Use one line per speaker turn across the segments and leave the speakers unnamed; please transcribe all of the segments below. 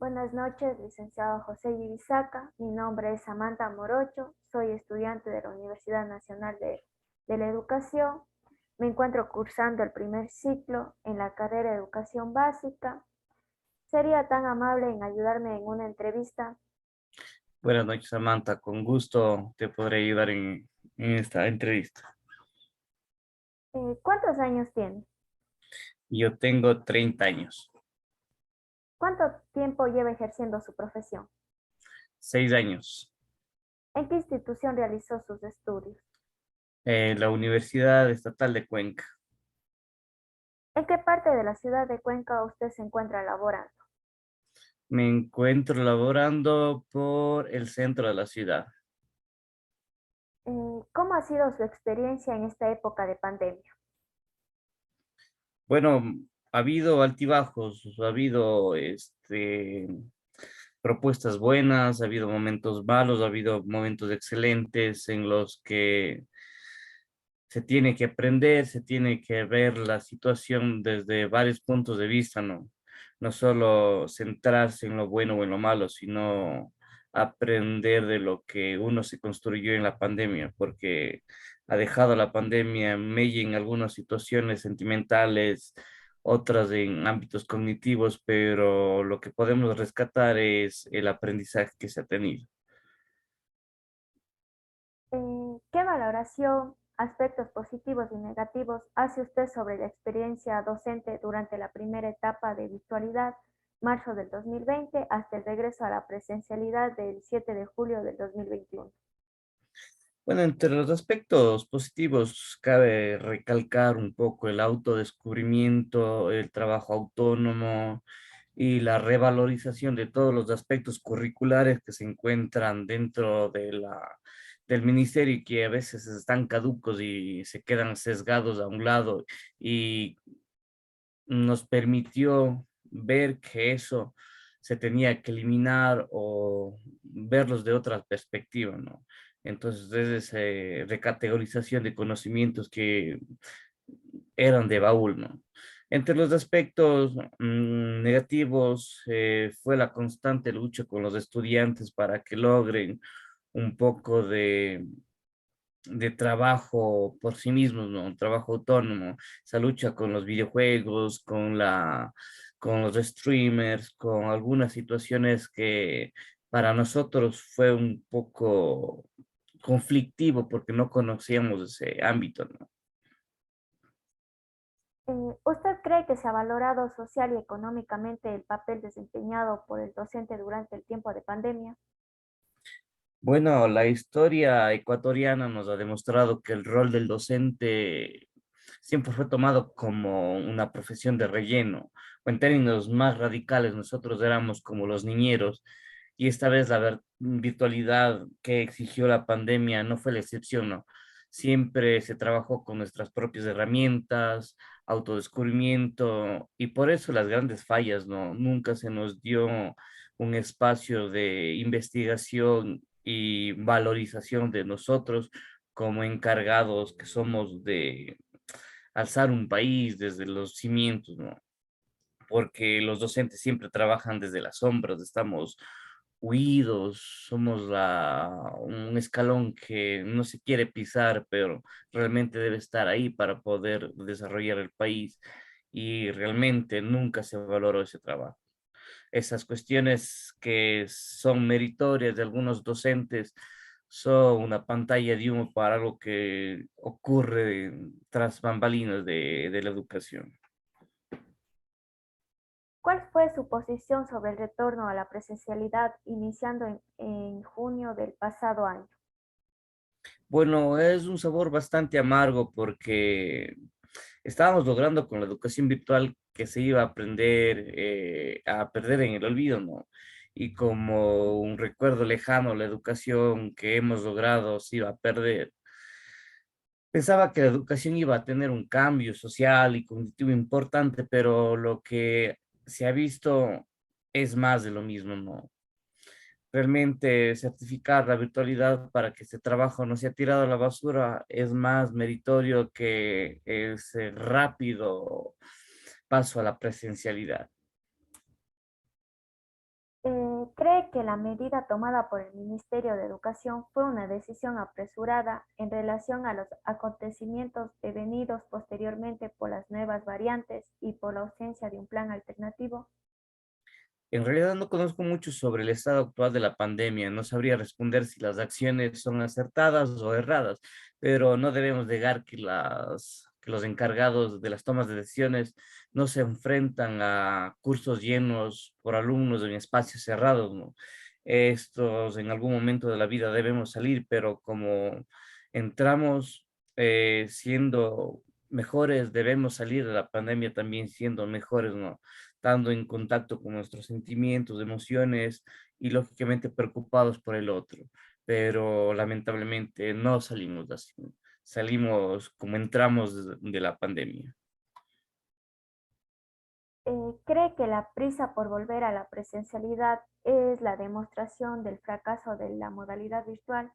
Buenas noches, licenciado José Irizaca. Mi nombre es Samantha Morocho. Soy estudiante de la Universidad Nacional de la Educación. Me encuentro cursando el primer ciclo en la carrera de Educación Básica. ¿Sería tan amable en ayudarme en una entrevista?
Buenas noches, Samantha. Con gusto te podré ayudar en esta entrevista.
¿Cuántos años tiene?
Yo tengo 30 años,
¿Cuánto tiempo lleva ejerciendo su profesión?
6 años.
¿En qué institución realizó sus estudios?
En la Universidad Estatal de Cuenca.
¿En qué parte de la ciudad de Cuenca usted se encuentra laborando?
Me encuentro laborando por el centro de la ciudad.
¿Cómo ha sido su experiencia en esta época de pandemia?
Bueno, ha habido altibajos, ha habido propuestas buenas, ha habido momentos malos, ha habido momentos excelentes en los que se tiene que aprender, se tiene que ver la situación desde varios puntos de vista, ¿no? No solo centrarse en lo bueno o en lo malo, sino aprender de lo que uno se construyó en la pandemia, porque ha dejado la pandemia mella en algunas situaciones sentimentales, otras en ámbitos cognitivos, pero lo que podemos rescatar es el aprendizaje que se ha tenido.
¿Qué valoración, aspectos positivos y negativos hace usted sobre la experiencia docente durante la primera etapa de virtualidad, marzo del 2020, hasta el regreso a la presencialidad del 7 de julio del 2021?
Bueno, entre los aspectos positivos cabe recalcar un poco el autodescubrimiento, el trabajo autónomo y la revalorización de todos los aspectos curriculares que se encuentran dentro del ministerio y que a veces están caducos y se quedan sesgados a un lado y nos permitió ver que eso se tenía que eliminar o verlos de otra perspectiva, ¿no? Entonces, desde esa recategorización de conocimientos que eran de baúl, ¿no? Entre los aspectos negativos fue la constante lucha con los estudiantes para que logren un poco de trabajo por sí mismos, ¿no? Un trabajo autónomo, esa lucha con los videojuegos, con los streamers, con algunas situaciones que para nosotros fue un poco conflictivo porque no conocíamos ese ámbito, ¿no?
¿Usted cree que se ha valorado social y económicamente el papel desempeñado por el docente durante el tiempo de pandemia?
Bueno, la historia ecuatoriana nos ha demostrado que el rol del docente siempre fue tomado como una profesión de relleno, o en términos más radicales, nosotros éramos como los niñeros, y esta vez la virtualidad que exigió la pandemia no fue la excepción, ¿no? Siempre se trabajó con nuestras propias herramientas, autodescubrimiento, y por eso las grandes fallas, ¿no? Nunca se nos dio un espacio de investigación y valorización de nosotros como encargados que somos de alzar un país desde los cimientos, ¿no? Porque los docentes siempre trabajan desde las sombras, estamos huidos, somos un escalón que no se quiere pisar, pero realmente debe estar ahí para poder desarrollar el país y realmente nunca se valoró ese trabajo. Esas cuestiones que son meritorias de algunos docentes son una pantalla de humo para algo que ocurre tras bambalinas de la educación.
¿Cuál fue su posición sobre el retorno a la presencialidad iniciando en junio del pasado año?
Bueno, es un sabor bastante amargo porque estábamos logrando con la educación virtual que se iba a aprender a perder en el olvido, ¿no? Y como un recuerdo lejano, la educación que hemos logrado se iba a perder. Pensaba que la educación iba a tener un cambio social y cognitivo importante, pero lo que se ha visto es más de lo mismo, ¿no? Realmente certificar la virtualidad para que este trabajo no sea tirado a la basura es más meritorio que ese rápido paso a la presencialidad.
¿Cree que la medida tomada por el Ministerio de Educación fue una decisión apresurada en relación a los acontecimientos devenidos posteriormente por las nuevas variantes y por la ausencia de un plan alternativo?
En realidad no conozco mucho sobre el estado actual de la pandemia. No sabría responder si las acciones son acertadas o erradas, pero no debemos negar que que los encargados de las tomas de decisiones no se enfrentan a cursos llenos por alumnos en espacios cerrados, ¿no? Estos en algún momento de la vida debemos salir, pero como entramos siendo mejores, debemos salir de la pandemia también siendo mejores, ¿no? Estando en contacto con nuestros sentimientos, emociones y lógicamente preocupados por el otro. Pero lamentablemente no salimos de así. Salimos como entramos de la pandemia.
¿Cree que la prisa por volver a la presencialidad es la demostración del fracaso de la modalidad virtual?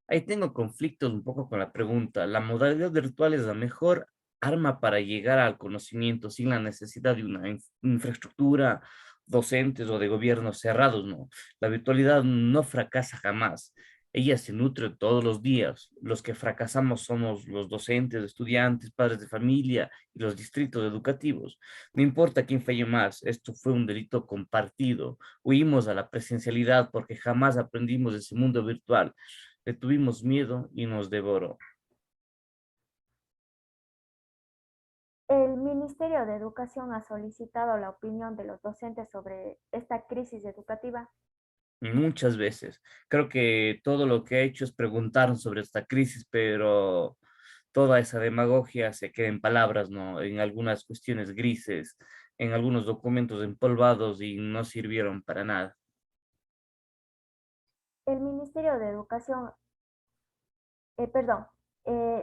Ahí tengo conflictos un poco con la pregunta. ¿La modalidad virtual es la mejor arma para llegar al conocimiento sin la necesidad de una infraestructura, docentes o de gobiernos cerrados? No, la virtualidad no fracasa jamás. Ella se nutre todos los días. Los que fracasamos somos los docentes, estudiantes, padres de familia y los distritos educativos. No importa quién falle más, esto fue un delito compartido. Huimos a la presencialidad porque jamás aprendimos de ese mundo virtual. Le tuvimos miedo y nos devoró.
El Ministerio de Educación ha solicitado la opinión de los docentes sobre esta crisis educativa.
Muchas veces. Creo que todo lo que ha hecho es preguntar sobre esta crisis, pero toda esa demagogia se queda en palabras, ¿no? En algunas cuestiones grises, en algunos documentos empolvados y no sirvieron para nada.
El Ministerio de Educación, perdón,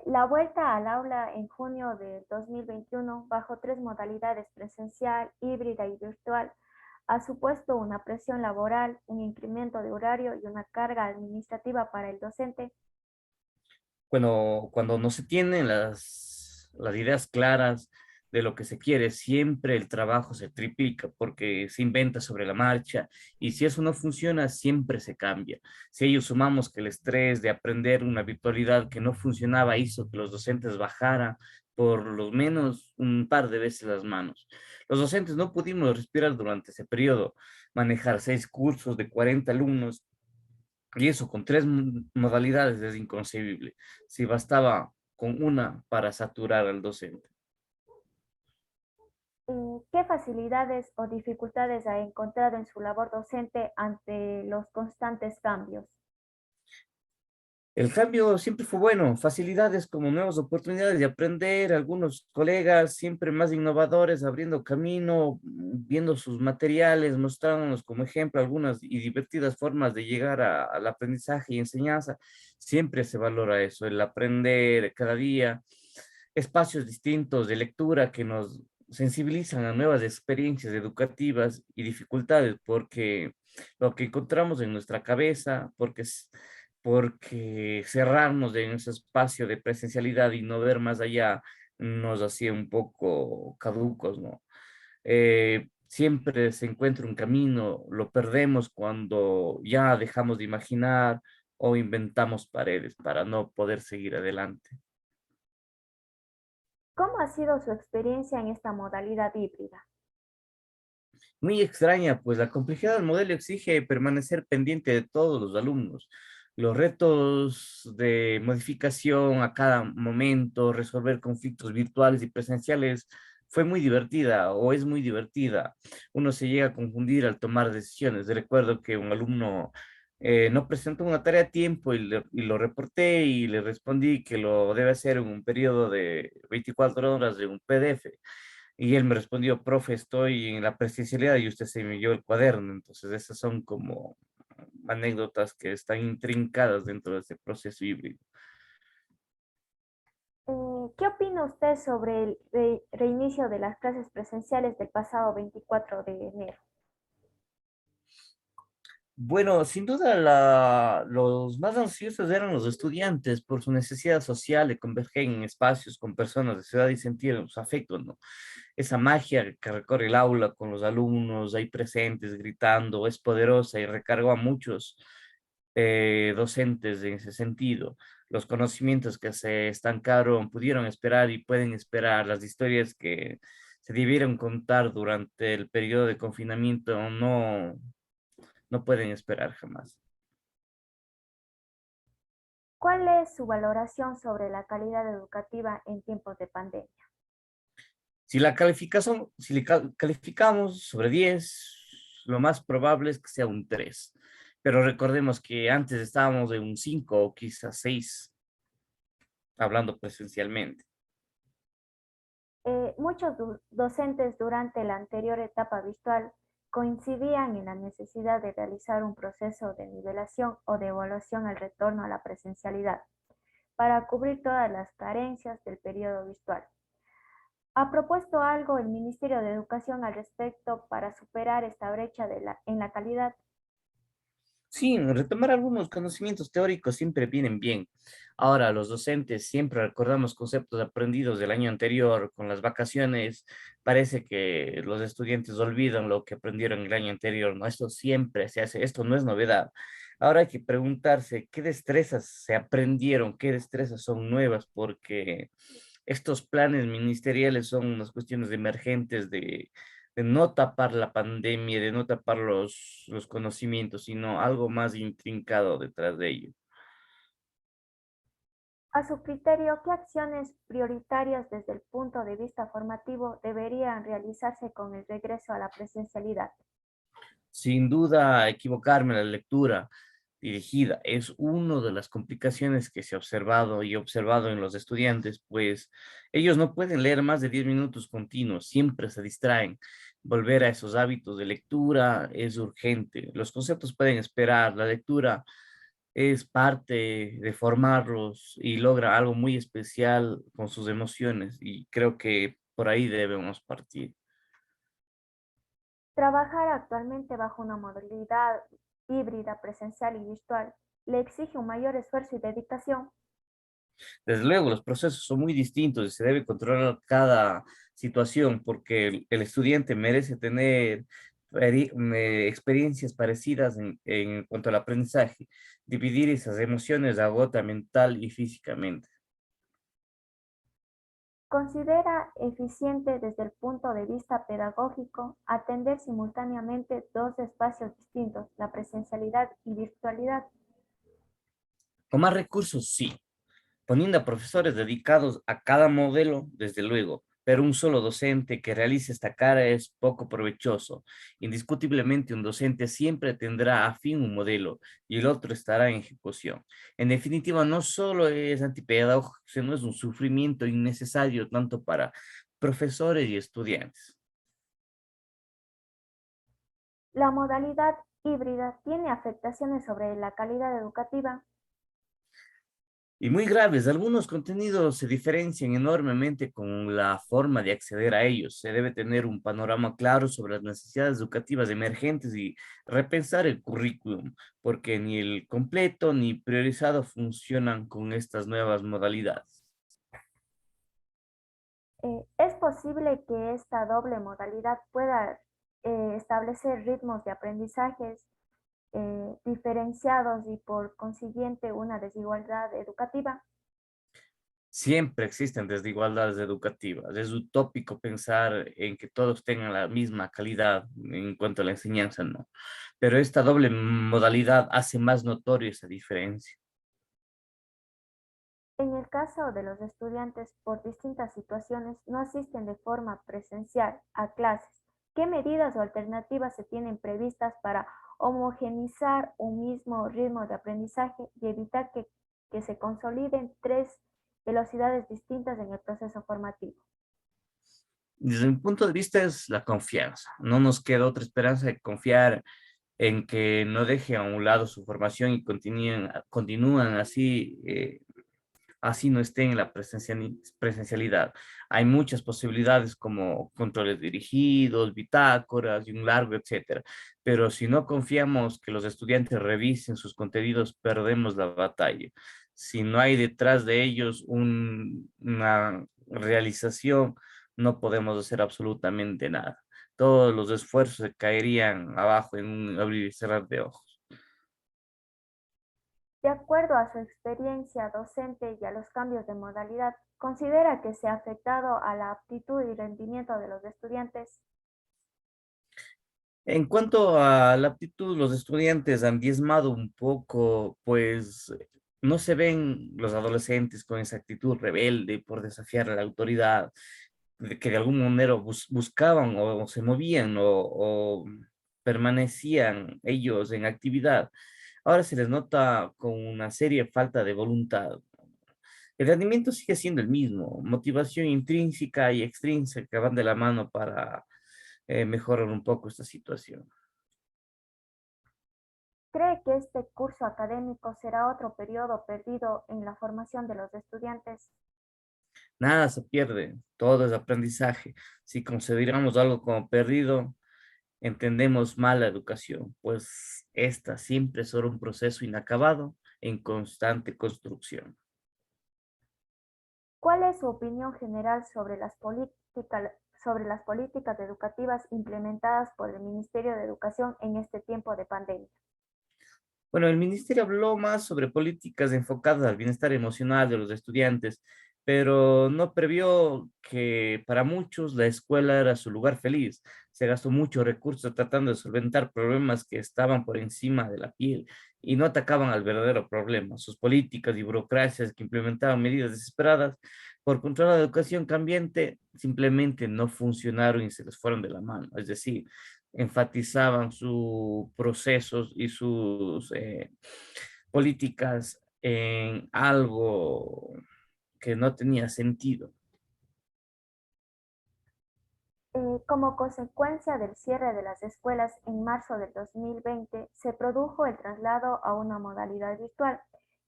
la vuelta al aula en junio de 2021 bajo tres modalidades presencial, híbrida y virtual ha supuesto una presión laboral, un incremento de horario y una carga administrativa para el docente.
Bueno, cuando no se tienen las ideas claras de lo que se quiere, siempre el trabajo se triplica porque se inventa sobre la marcha y si eso no funciona, siempre se cambia. Si ellos sumamos que el estrés de aprender una virtualidad que no funcionaba hizo que los docentes bajaran por lo menos un par de veces las manos. Los docentes no pudimos respirar durante ese periodo, manejar 6 cursos de 40 alumnos y eso con tres modalidades es inconcebible. Si bastaba con una para saturar al docente.
¿Qué facilidades o dificultades ha encontrado en su labor docente ante los constantes cambios?
El cambio siempre fue bueno, facilidades como nuevas oportunidades de aprender, algunos colegas siempre más innovadores, abriendo camino, viendo sus materiales, mostrándonos como ejemplo algunas y divertidas formas de llegar al aprendizaje y enseñanza. Siempre se valora eso, el aprender cada día, espacios distintos de lectura que nos sensibilizan a nuevas experiencias educativas y dificultades, porque lo que encontramos en nuestra cabeza, porque cerrarnos en ese espacio de presencialidad y no ver más allá nos hacía un poco caducos, ¿no? Siempre se encuentra un camino, lo perdemos cuando ya dejamos de imaginar o inventamos paredes para no poder seguir adelante.
¿Cómo ha sido su experiencia en esta modalidad híbrida?
Muy extraña, pues la complejidad del modelo exige permanecer pendiente de todos los alumnos. Los retos de modificación a cada momento, resolver conflictos virtuales y presenciales, fue muy divertida o es muy divertida. Uno se llega a confundir al tomar decisiones. Recuerdo que un alumno no presentó una tarea a tiempo y lo reporté y le respondí que lo debe hacer en un periodo de 24 horas de un PDF. Y él me respondió, profe, estoy en la presencialidad y usted se me dio el cuaderno. Entonces, esas son como anécdotas que están intrincadas dentro de ese proceso híbrido.
¿Qué opina usted sobre el reinicio de las clases presenciales del pasado 24 de enero?
Bueno, sin duda los más ansiosos eran los estudiantes por su necesidad social de converger en espacios con personas de su edad y sentir los afectos, ¿no? Esa magia que recorre el aula con los alumnos ahí presentes, gritando, es poderosa y recargó a muchos docentes en ese sentido. Los conocimientos que se estancaron pudieron esperar y pueden esperar. Las historias que se debieron contar durante el periodo de confinamiento no pueden esperar jamás.
¿Cuál es su valoración sobre la calidad educativa en tiempos de pandemia?
Si calificamos sobre 10, lo más probable es que sea un 3. Pero recordemos que antes estábamos en un 5 o quizás 6, hablando presencialmente.
Muchos docentes durante la anterior etapa virtual coincidían en la necesidad de realizar un proceso de nivelación o de evaluación al retorno a la presencialidad para cubrir todas las carencias del periodo virtual. ¿Ha propuesto algo el Ministerio de Educación al respecto para superar esta brecha en la calidad?
Sí, retomar algunos conocimientos teóricos siempre vienen bien. Ahora, los docentes siempre recordamos conceptos aprendidos del año anterior. Con las vacaciones, parece que los estudiantes olvidan lo que aprendieron el año anterior, ¿no? Esto siempre se hace, esto no es novedad. Ahora hay que preguntarse qué destrezas se aprendieron, qué destrezas son nuevas, porque estos planes ministeriales son unas cuestiones emergentes de no tapar la pandemia, de no tapar los conocimientos, sino algo más intrincado detrás de ello.
A su criterio, ¿qué acciones prioritarias desde el punto de vista formativo deberían realizarse con el regreso a la presencialidad?
Sin duda, equivocarme en la lectura dirigida es una de las complicaciones que se ha observado y observado en los estudiantes, pues ellos no pueden leer más de 10 minutos continuos, siempre se distraen. Volver a esos hábitos de lectura es urgente. Los conceptos pueden esperar, la lectura es parte de formarlos y logra algo muy especial con sus emociones y creo que por ahí debemos partir.
Trabajar actualmente bajo una modalidad híbrida, presencial y virtual le exige un mayor esfuerzo y dedicación.
Desde luego, los procesos son muy distintos y se debe controlar cada situación porque el estudiante merece tener experiencias parecidas en cuanto al aprendizaje. Dividir esas emociones agota mental y físicamente.
¿Considera eficiente desde el punto de vista pedagógico atender simultáneamente dos espacios distintos, la presencialidad y virtualidad?
Con más recursos, sí, poniendo a profesores dedicados a cada modelo, desde luego, pero un solo docente que realice esta cara es poco provechoso. Indiscutiblemente, un docente siempre tendrá a fin un modelo y el otro estará en ejecución. En definitiva, no solo es antipedagógico, sino es un sufrimiento innecesario tanto para profesores y estudiantes.
La modalidad híbrida tiene afectaciones sobre la calidad educativa.
Y muy graves, algunos contenidos se diferencian enormemente con la forma de acceder a ellos. Se debe tener un panorama claro sobre las necesidades educativas emergentes y repensar el currículum, porque ni el completo ni priorizado funcionan con estas nuevas modalidades.
¿Es posible que esta doble modalidad pueda establecer ritmos de aprendizajes diferenciados y por consiguiente una desigualdad educativa?
Siempre existen desigualdades educativas. Es utópico pensar en que todos tengan la misma calidad en cuanto a la enseñanza, no. Pero esta doble modalidad hace más notorio esa diferencia.
En el caso de los estudiantes por distintas situaciones no asisten de forma presencial a clases, ¿qué medidas o alternativas se tienen previstas para homogeneizar un mismo ritmo de aprendizaje y evitar que se consoliden tres velocidades distintas en el proceso formativo?
Desde mi punto de vista es la confianza. No nos queda otra esperanza de confiar en que no deje a un lado su formación y continúan así así no esté en la presencialidad. Hay muchas posibilidades como controles dirigidos, bitácoras y un largo, etcétera. Pero si no confiamos que los estudiantes revisen sus contenidos, perdemos la batalla. Si no hay detrás de ellos una realización, no podemos hacer absolutamente nada. Todos los esfuerzos se caerían abajo en un abrir y cerrar de ojos.
De acuerdo a su experiencia docente y a los cambios de modalidad, ¿considera que se ha afectado a la aptitud y rendimiento de los estudiantes?
En cuanto a la aptitud, los estudiantes han diezmado un poco, pues no se ven los adolescentes con esa actitud rebelde por desafiar a la autoridad, que de algún modo buscaban o se movían o permanecían ellos en actividad. Ahora se les nota con una seria falta de voluntad. El rendimiento sigue siendo el mismo, motivación intrínseca y extrínseca van de la mano para mejorar un poco esta situación.
¿Cree que este curso académico será otro periodo perdido en la formación de los estudiantes?
Nada se pierde, todo es aprendizaje. Si consideramos algo como perdido, entendemos mal la educación, pues esta siempre es solo un proceso inacabado en constante construcción.
¿Cuál es su opinión general sobre las políticas educativas implementadas por el Ministerio de Educación en este tiempo de pandemia?
Bueno, el ministerio habló más sobre políticas enfocadas al bienestar emocional de los estudiantes, pero no previó que para muchos la escuela era su lugar feliz. Se gastó mucho recursos tratando de solventar problemas que estaban por encima de la piel y no atacaban al verdadero problema. Sus políticas y burocracias que implementaban medidas desesperadas por controlar la educación cambiante simplemente no funcionaron y se les fueron de la mano. Es decir, enfatizaban sus procesos y sus políticas en algo que no tenía sentido.
Como consecuencia del cierre de las escuelas en marzo del 2020, se produjo el traslado a una modalidad virtual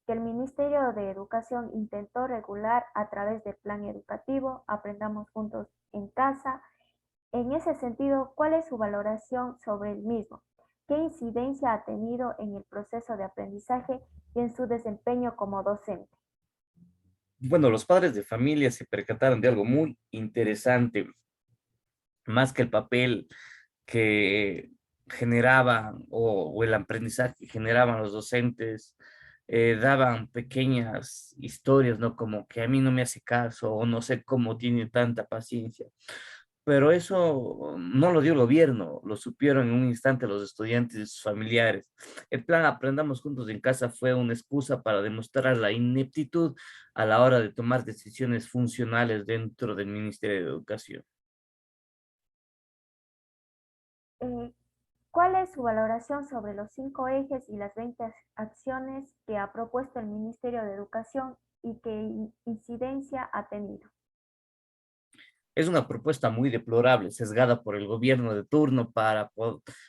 que el Ministerio de Educación intentó regular a través del plan educativo Aprendamos Juntos en Casa. En ese sentido, ¿cuál es su valoración sobre el mismo? ¿Qué incidencia ha tenido en el proceso de aprendizaje y en su desempeño como docente?
Bueno, los padres de familia se percataron de algo muy interesante, más que el papel que generaban o el aprendizaje que generaban los docentes, daban pequeñas historias, ¿no? Como que a mí no me hace caso o no sé cómo tiene tanta paciencia. Pero eso no lo dio el gobierno, lo supieron en un instante los estudiantes y sus familiares. El plan Aprendamos Juntos en Casa fue una excusa para demostrar la ineptitud a la hora de tomar decisiones funcionales dentro del Ministerio de Educación.
Eh, ¿Cuál es su valoración sobre los 5 ejes y las 20 acciones que ha propuesto el Ministerio de Educación y qué incidencia ha tenido?
Es una propuesta muy deplorable, sesgada por el gobierno de turno para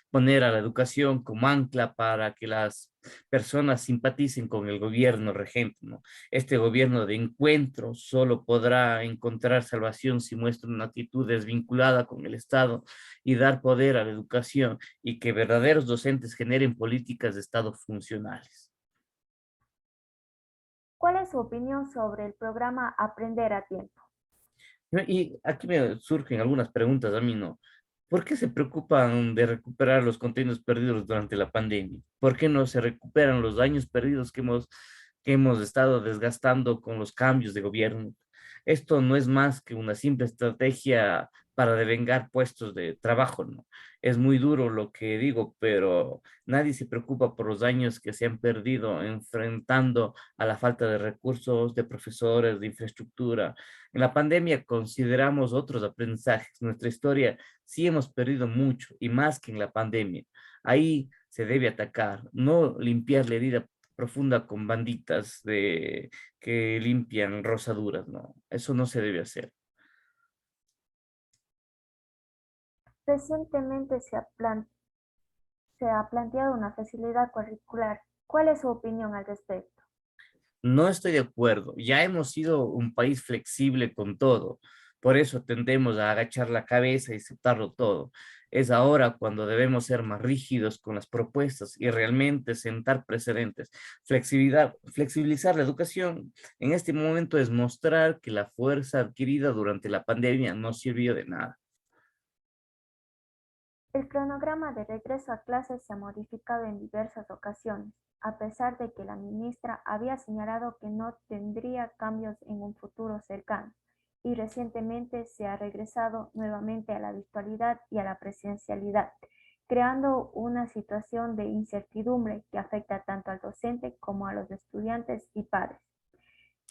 poner a la educación como ancla para que las personas simpaticen con el gobierno regente, ¿no? Este gobierno de encuentro solo podrá encontrar salvación si muestra una actitud desvinculada con el Estado y dar poder a la educación y que verdaderos docentes generen políticas de Estado funcionales.
¿Cuál es su opinión sobre el programa Aprender a Tiempo?
Y aquí me surgen algunas preguntas a mí, ¿no? ¿Por qué se preocupan de recuperar los contenidos perdidos durante la pandemia? ¿Por qué no se recuperan los años perdidos que hemos estado desgastando con los cambios de gobierno? Esto no es más que una simple estrategia para devengar puestos de trabajo, ¿no? Es muy duro lo que digo, pero nadie se preocupa por los años que se han perdido enfrentando a la falta de recursos, de profesores, de infraestructura. En la pandemia consideramos otros aprendizajes. Nuestra historia sí hemos perdido mucho y más que en la pandemia. Ahí se debe atacar, no limpiar la herida profunda con banditas que limpian rosaduras, no. Eso no se debe hacer.
Recientemente se ha planteado una facilidad curricular. ¿Cuál es su opinión al respecto?
No estoy de acuerdo. Ya hemos sido un país flexible con todo. Por eso tendemos a agachar la cabeza y aceptarlo todo. Es ahora cuando debemos ser más rígidos con las propuestas y realmente sentar precedentes. Flexibilizar la educación en este momento es mostrar que la fuerza adquirida durante la pandemia no sirvió de nada.
El cronograma de regreso a clases se ha modificado en diversas ocasiones, a pesar de que la ministra había señalado que no tendría cambios en un futuro cercano, y recientemente se ha regresado nuevamente a la virtualidad y a la presencialidad, creando una situación de incertidumbre que afecta tanto al docente como a los estudiantes y padres.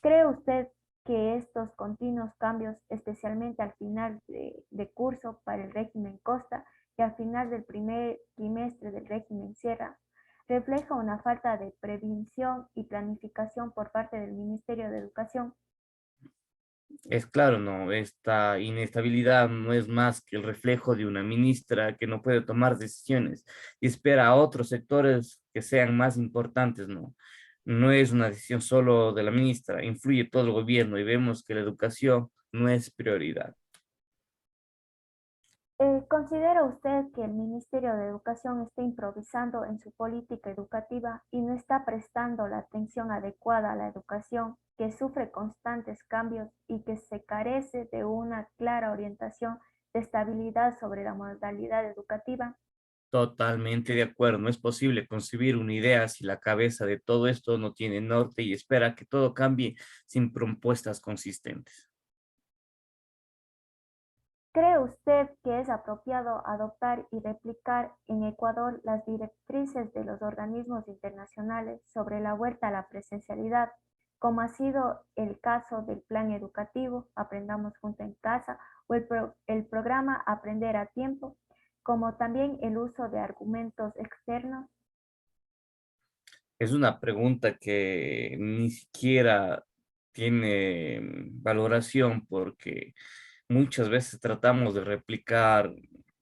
¿Cree usted que estos continuos cambios, especialmente al final de curso para el régimen Costa y al final del primer trimestre del régimen Sierra, refleja una falta de previsión y planificación por parte del Ministerio de Educación?
Es claro, no, esta inestabilidad no es más que el reflejo de una ministra que no puede tomar decisiones y espera a otros sectores que sean más importantes, no. No es una decisión solo de la ministra, influye todo el gobierno y vemos que la educación no es prioridad.
¿Considera usted que el Ministerio de Educación está improvisando en su política educativa y no está prestando la atención adecuada a la educación, que sufre constantes cambios y que se carece de una clara orientación de estabilidad sobre la modalidad educativa?
Totalmente de acuerdo, no es posible concebir una idea si la cabeza de todo esto no tiene norte y espera que todo cambie sin propuestas consistentes.
¿Cree usted que es apropiado adoptar y replicar en Ecuador las directrices de los organismos internacionales sobre la vuelta a la presencialidad, como ha sido el caso del Plan Educativo Aprendamos Junto en Casa o el programa Aprender a Tiempo, como también el uso de argumentos externos?
Es una pregunta que ni siquiera tiene valoración porque muchas veces tratamos de replicar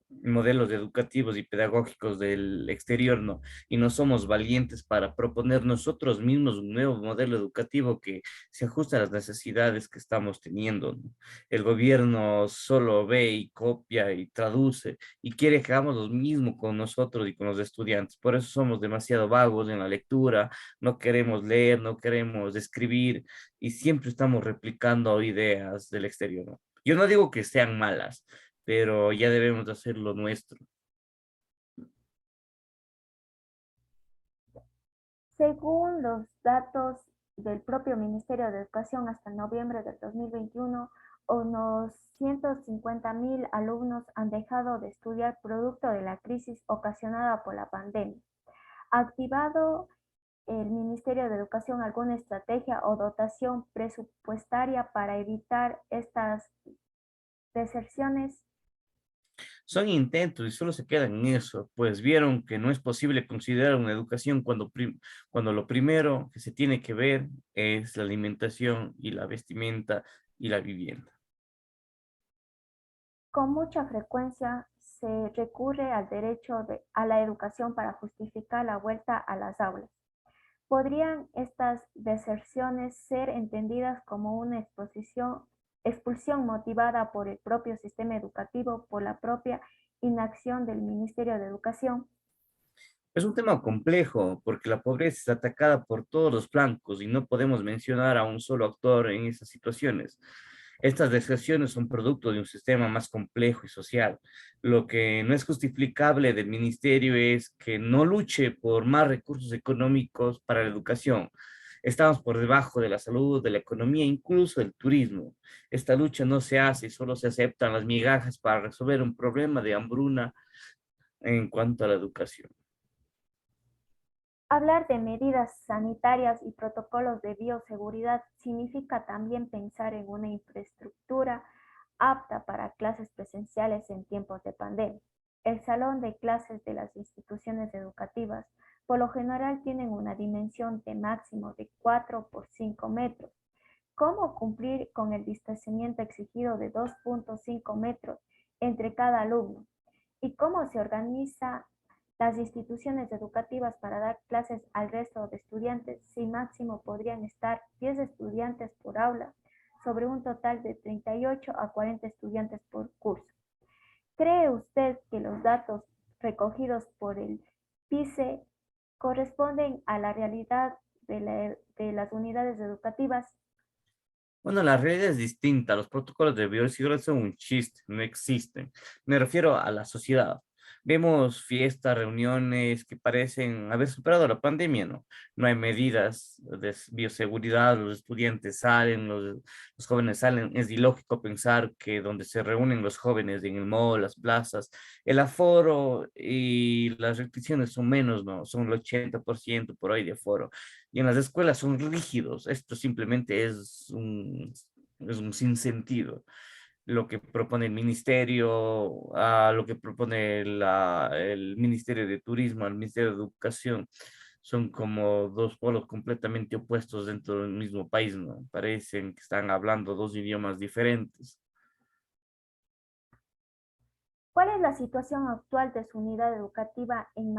modelos educativos y pedagógicos del exterior, ¿no? Y no somos valientes para proponer nosotros mismos un nuevo modelo educativo que se ajuste a las necesidades que estamos teniendo, ¿no? El gobierno solo ve y copia y traduce y quiere que hagamos lo mismo con nosotros y con los estudiantes. Por eso somos demasiado vagos en la lectura, no queremos leer, no queremos escribir y siempre estamos replicando ideas del exterior, ¿no? Yo no digo que sean malas, pero ya debemos de hacer lo nuestro.
Según los datos del propio Ministerio de Educación, hasta noviembre del 2021, unos 150.000 alumnos han dejado de estudiar producto de la crisis ocasionada por la pandemia. ¿Ha activado el Ministerio de Educación alguna estrategia o dotación presupuestaria para evitar estas deserciones?
Son intentos y solo se quedan en eso, pues vieron que no es posible considerar una educación cuando lo primero que se tiene que ver es la alimentación y la vestimenta y la vivienda.
Con mucha frecuencia se recurre al a la educación para justificar la vuelta a las aulas. ¿Podrían estas deserciones ser entendidas como una expulsión motivada por el propio sistema educativo, por la propia inacción del Ministerio de Educación?
Es un tema complejo porque la pobreza es atacada por todos los flancos y no podemos mencionar a un solo actor en esas situaciones. Estas deserciones son producto de un sistema más complejo y social. Lo que no es justificable del ministerio es que no luche por más recursos económicos para la educación. Estamos por debajo de la salud, de la economía, incluso del turismo. Esta lucha no se hace y solo se aceptan las migajas para resolver un problema de hambruna en cuanto a la educación.
Hablar de medidas sanitarias y protocolos de bioseguridad significa también pensar en una infraestructura apta para clases presenciales en tiempos de pandemia. El salón de clases de las instituciones educativas por lo general tienen una dimensión de máximo de 4 por 5 metros. ¿Cómo cumplir con el distanciamiento exigido de 2,5 metros entre cada alumno? ¿Y cómo se organiza las instituciones educativas para dar clases al resto de estudiantes, si máximo podrían estar 10 estudiantes por aula, sobre un total de 38 a 40 estudiantes por curso. ¿Cree usted que los datos recogidos por el PICE corresponden a la realidad de las unidades educativas?
Bueno, la realidad es distinta. Los protocolos de bioseguridad son un chiste, no existen. Me refiero a la sociedad. Vemos fiestas, reuniones que parecen haber superado la pandemia, ¿no? No hay medidas de bioseguridad, los estudiantes salen, los jóvenes salen. Es ilógico pensar que donde se reúnen los jóvenes en el mall, las plazas, el aforo y las restricciones son menos, ¿no? Son el 80% por ahí de aforo y en las escuelas son rígidos. Esto simplemente es un sinsentido. Lo que propone el ministerio, a lo que propone el Ministerio de Turismo, el Ministerio de Educación, son como dos polos completamente opuestos dentro del mismo país, ¿no? Parecen que están hablando dos idiomas diferentes.
¿Cuál es la situación actual de su unidad educativa en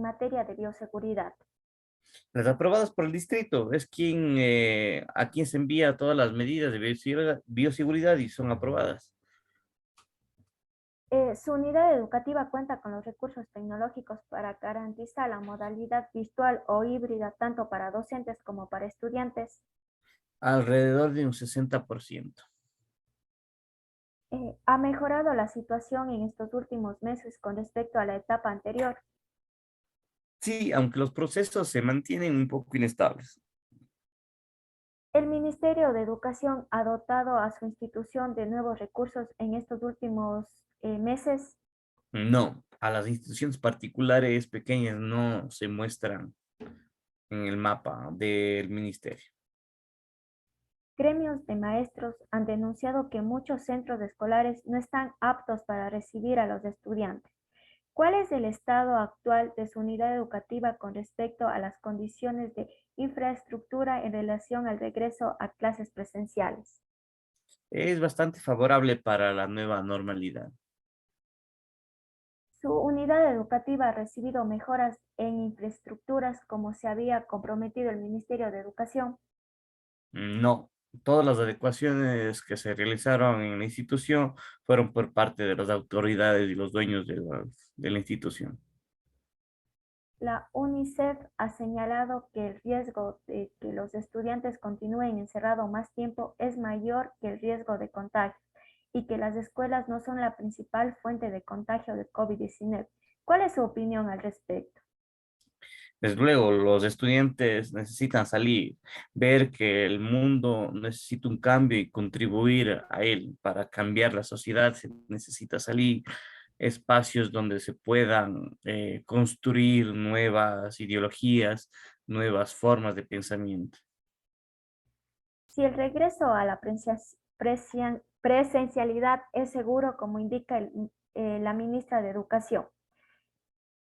materia de bioseguridad?
Las aprobadas por el distrito es a quien se envía todas las medidas de bioseguridad y son aprobadas.
Su unidad educativa cuenta con los recursos tecnológicos para garantizar la modalidad virtual o híbrida tanto para docentes como para estudiantes.
Alrededor de un 60%.
¿Ha mejorado la situación en estos últimos meses con respecto a la etapa anterior?
Sí, aunque los procesos se mantienen un poco inestables.
¿El Ministerio de Educación ha dotado a su institución de nuevos recursos en estos últimos meses?
No, a las instituciones particulares pequeñas no se muestran en el mapa del ministerio.
Gremios de maestros han denunciado que muchos centros escolares no están aptos para recibir a los estudiantes. ¿Cuál es el estado actual de su unidad educativa con respecto a las condiciones de infraestructura en relación al regreso a clases presenciales?
Es bastante favorable para la nueva normalidad.
Su unidad educativa ha recibido mejoras en infraestructuras como se había comprometido el Ministerio de Educación.
No, todas las adecuaciones que se realizaron en la institución fueron por parte de las autoridades y los dueños de la institución.
La UNICEF ha señalado que el riesgo de que los estudiantes continúen encerrados más tiempo es mayor que el riesgo de contagio y que las escuelas no son la principal fuente de contagio de COVID-19. ¿Cuál es su opinión al respecto?
Desde luego, los estudiantes necesitan salir, ver que el mundo necesita un cambio y contribuir a él. Para cambiar la sociedad se necesita salir, espacios donde se puedan construir nuevas ideologías, nuevas formas de pensamiento.
Si el regreso a la presencialidad es seguro, como indica la ministra de Educación,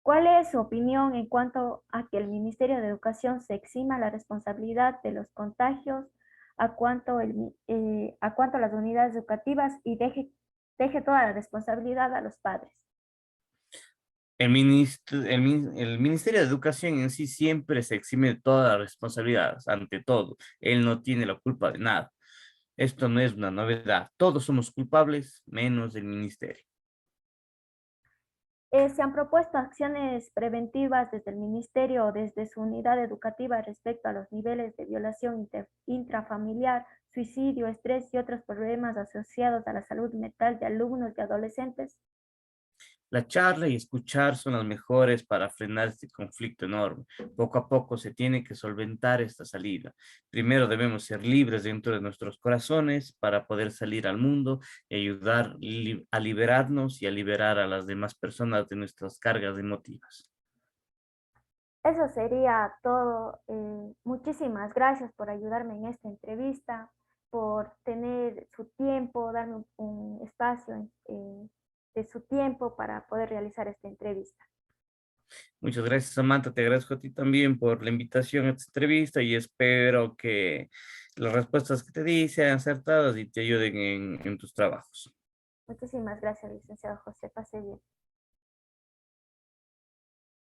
¿cuál es su opinión en cuanto a que el Ministerio de Educación se exima la responsabilidad de los contagios, a cuanto las unidades educativas y deje toda la responsabilidad a los padres?
El Ministerio de Educación en sí siempre se exime de todas las responsabilidades, ante todo. Él no tiene la culpa de nada. Esto no es una novedad. Todos somos culpables, menos el ministerio.
¿Se han propuesto acciones preventivas desde el Ministerio o desde su unidad educativa respecto a los niveles de violación intrafamiliar, suicidio, estrés y otros problemas asociados a la salud mental de alumnos y adolescentes?
La charla y escuchar son las mejores para frenar este conflicto enorme. Poco a poco se tiene que solventar esta salida. Primero debemos ser libres dentro de nuestros corazones para poder salir al mundo y ayudar a liberarnos y a liberar a las demás personas de nuestras cargas emotivas.
Eso sería todo. Muchísimas gracias por ayudarme en esta entrevista, por tener su tiempo, darme un espacio de su tiempo para poder realizar esta entrevista.
Muchas gracias, Samantha. Te agradezco a ti también por la invitación a esta entrevista y espero que las respuestas que te di sean acertadas y te ayuden en tus trabajos.
Muchísimas gracias, licenciado José. Pase bien.